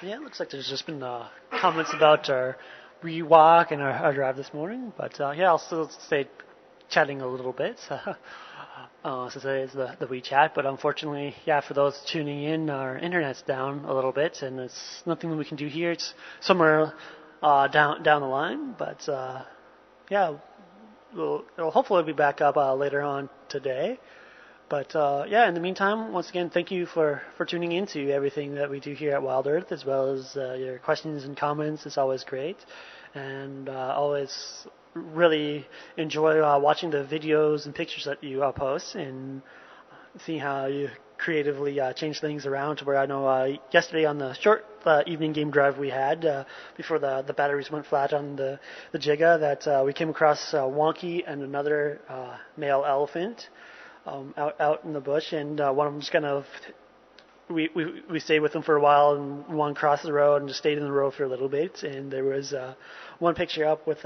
Yeah, it looks like there's just been comments about our walk and our drive this morning, but yeah, I'll still stay chatting a little bit since it is the WeChat. But unfortunately, yeah, for those tuning in, our internet's down a little bit, and it's nothing that we can do here. It's somewhere down the line, but yeah, it'll hopefully be back up later on today. But yeah, in the meantime, once again, thank you for tuning into everything that we do here at Wild Earth, as well as your questions and comments. It's always great, and always really enjoy watching the videos and pictures that you post and seeing how you creatively change things around to where I know yesterday on the short evening game drive we had before the batteries went flat on the Jigga that we came across Wonky and another male elephant out in the bush, and one of them just kind of we stayed with them for a while, and one crossed the road and just stayed in the road for a little bit. And there was one picture up with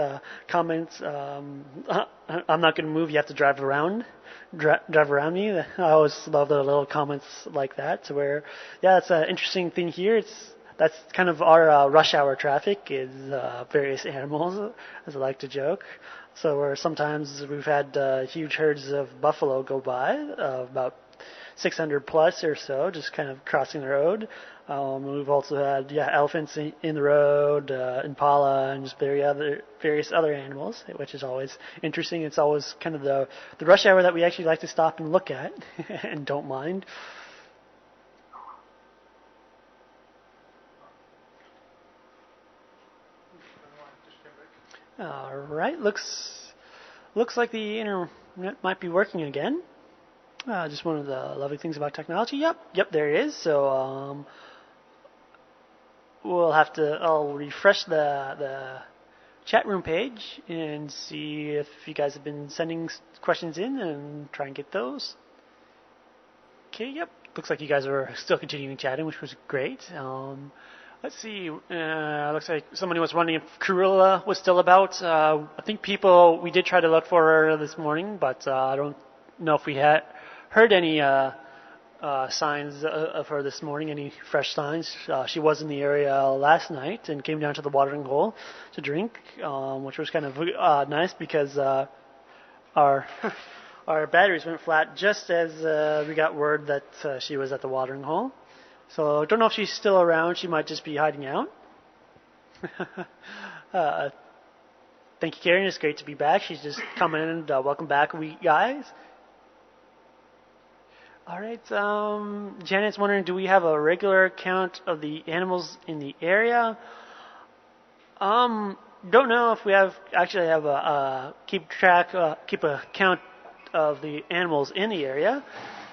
comments. I'm not going to move. You have to drive around me. I always love the little comments like that. To where, yeah, it's an interesting thing here. That's kind of our rush hour traffic is various animals, as I like to joke. So where sometimes we've had huge herds of buffalo go by, about 600 plus or so, just kind of crossing the road. We've also had elephants in the road, impala, and just various other animals, which is always interesting. It's always kind of the rush hour that we actually like to stop and look at and don't mind. All right, looks like the internet might be working again. Just one of the lovely things about technology. Yep, there it is. So I'll refresh the chat room page and see if you guys have been sending questions in and try and get those. Okay, yep. Looks like you guys are still continuing chatting, which was great. Let's see. Looks like somebody was wondering if Cruella was still about. I think we did try to look for her this morning, but I don't know if we had heard any signs of her this morning, any fresh signs. She was in the area last night and came down to the watering hole to drink, which was kind of nice because our our batteries went flat just as we got word that she was at the watering hole. So I don't know if she's still around. She might just be hiding out. Thank you, Karen. It's great to be back. She's just coming in. And welcome back, guys. All right. Janet's wondering, do we have a regular count of the animals in the area? Don't know if we actually have keep a count of the animals in the area.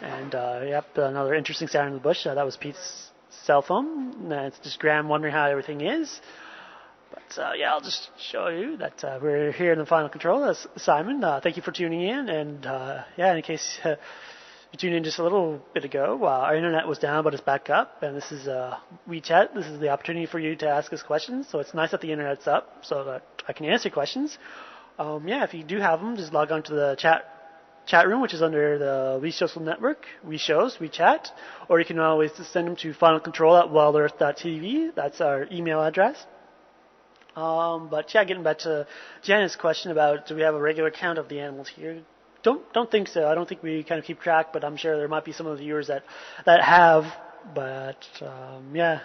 And yep, another interesting sound in the bush. That was Pete's cell phone. It's just Graham wondering how everything is. But yeah, I'll just show you that we're here in the final control. That's Simon. Thank you for tuning in. And yeah, in case you tuned in just a little bit ago, our internet was down, but it's back up. And this is WeChat. This is the opportunity for you to ask us questions. So it's nice that the internet's up so that I can answer questions. Yeah, if you do have them, just log on to the chat room, which is under the We Social Network, We Shows, We Chat, or you can always just send them to finalcontrol@wildearth.tv. That's our email address. But yeah, getting back to Janet's question about do we have a regular count of the animals here? Don't think so. I don't think we kind of keep track, but I'm sure there might be some of the viewers that have. But yeah,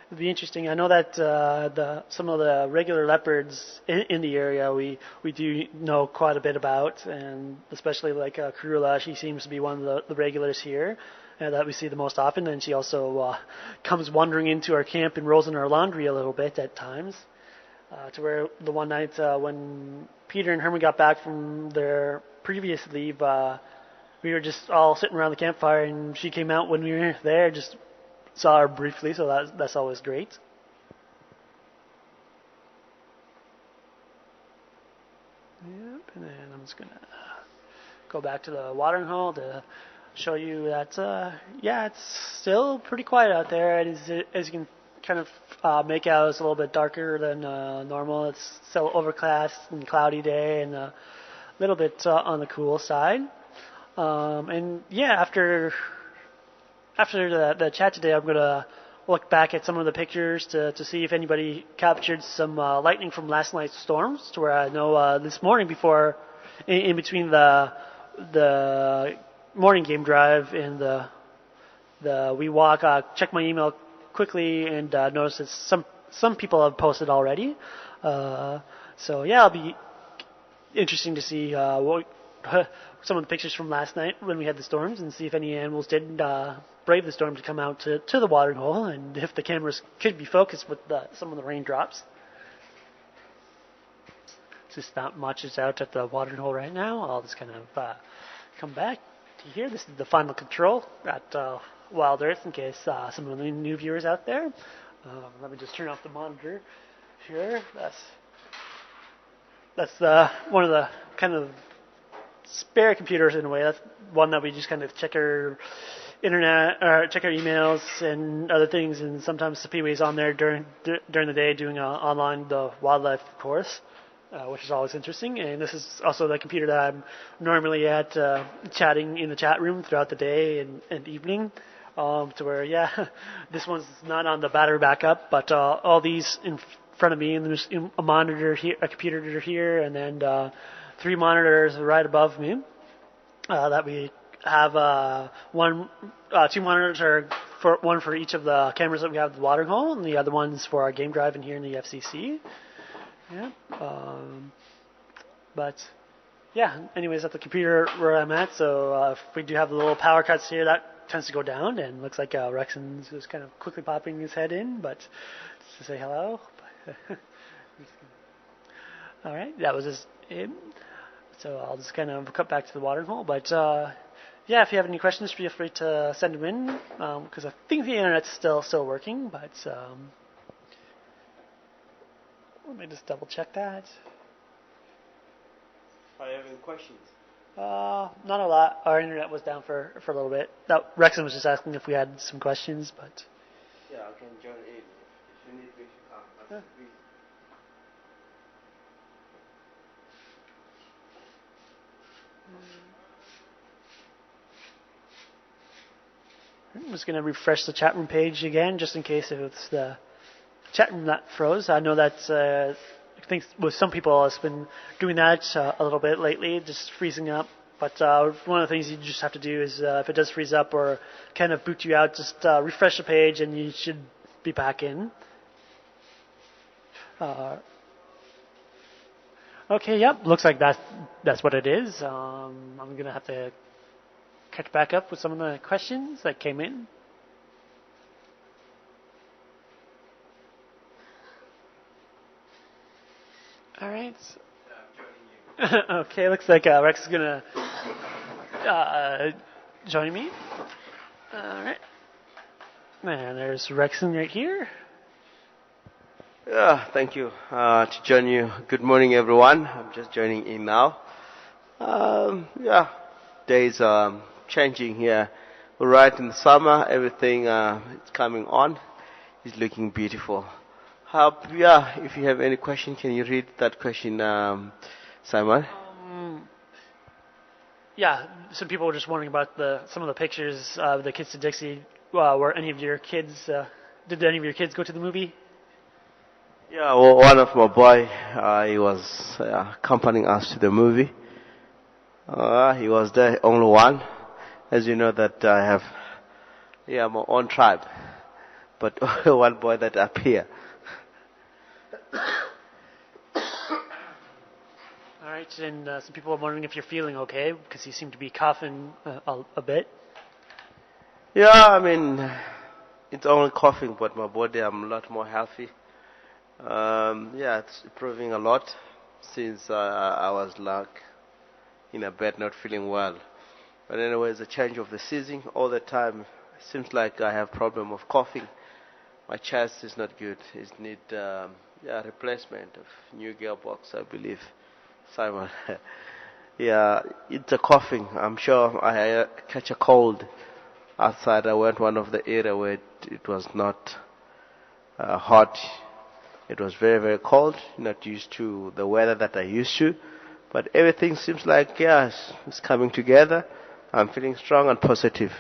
it'd be interesting. I know that some of the regular leopards in the area we do know quite a bit about, and especially like Cruella, she seems to be one of the regulars here that we see the most often. And she also comes wandering into our camp and rolls in our laundry a little bit at times. To where the one night when Peter and Herman got back from their previous leave, we were just all sitting around the campfire, and she came out when we were there, just saw her briefly, so that's always great. Yep, and then I'm just going to go back to the watering hole to show you that, yeah, it's still pretty quiet out there. As you can kind of make out, it's a little bit darker than normal. It's still overcast and cloudy day and a little bit on the cool side. And yeah, after after the chat today, I'm gonna look back at some of the pictures to see if anybody captured some lightning from last night's storms. To where I know this morning before, in between the morning game drive and the we walk, check my email quickly and notice that some people have posted already. So yeah, it'll be interesting to see what some of the pictures from last night when we had the storms and see if any animals did brave the storm to come out to the watering hole and if the cameras could be focused with some of the raindrops. Just not much is out at the watering hole right now. I'll just kind of come back to here. This is the final control at Wild Earth in case some of the new viewers out there. Let me just turn off the monitor here. That's one of the kind of spare computers in a way. That's one that we just kind of check our internet or check our emails and other things. And sometimes the Pee-wee's on there during the day doing the wildlife course, which is always interesting. And this is also the computer that I'm normally at chatting in the chat room throughout the day and evening. To where, yeah, this one's not on the battery backup, but all these in front of me, and there's a monitor here, a computer here, and then 3 monitors right above me. That we have 2 monitors are one for each of the cameras that we have at the watering hole, and the other one's for our game drive in here in the FCC. Yeah. But yeah, anyways, at the computer where I'm at, so if we do have the little power cuts here, that tends to go down, and looks like Rexon's just kind of quickly popping his head in, but just to say hello. All right, that was just him. So I'll just kind of cut back to the watering hole. But yeah, if you have any questions, feel free to send them in, because I think the internet's still working. But let me just double check that. Are you having questions? Not a lot. Our internet was down for a little bit. Rexon was just asking if we had some questions, but yeah, I can join in. If you need me to come, I'm just going to refresh the chat room page again, just in case if it's the chat room that froze. I know that I think with some people it's been doing that a little bit lately, just freezing up. But one of the things you just have to do is if it does freeze up or kind of boot you out, just refresh the page and you should be back in. Okay, yep, looks like that's what it is. I'm going to have to catch back up with some of the questions that came in. All right. Okay, looks like Rex is going to join me. All right. And there's Rexon right here. yeah, thank you to join you. Good morning, everyone. I'm just joining in now. Yeah, days are changing here. We're right in the summer. Everything is coming on. It's looking beautiful. Yeah, if you have any question, can you read that question, Simon? Yeah, some people were just wondering about some of the pictures of the Kids to Dixie. Were any of your kids? Did any of your kids go to the movie? Yeah, well, one of my boy, he was accompanying us to the movie. He was the only one. As you know that I have, my own tribe, but one boy that appear. All right, and some people are wondering if you're feeling okay because you seem to be coughing a bit. Yeah, I mean, it's only coughing, but my body, I'm a lot more healthy. Yeah, it's improving a lot since I was in a bed not feeling well. But anyways, the change of the season all the time, seems like I have problem of coughing. My chest is not good. It need replacement of new gearbox, I believe. Simon. Yeah, it's a coughing. I'm sure I catch a cold outside. I went one of the area where it was not hot. It was very, very cold. Not used to the weather that I used to. But everything seems like, it's coming together. I'm feeling strong and positive.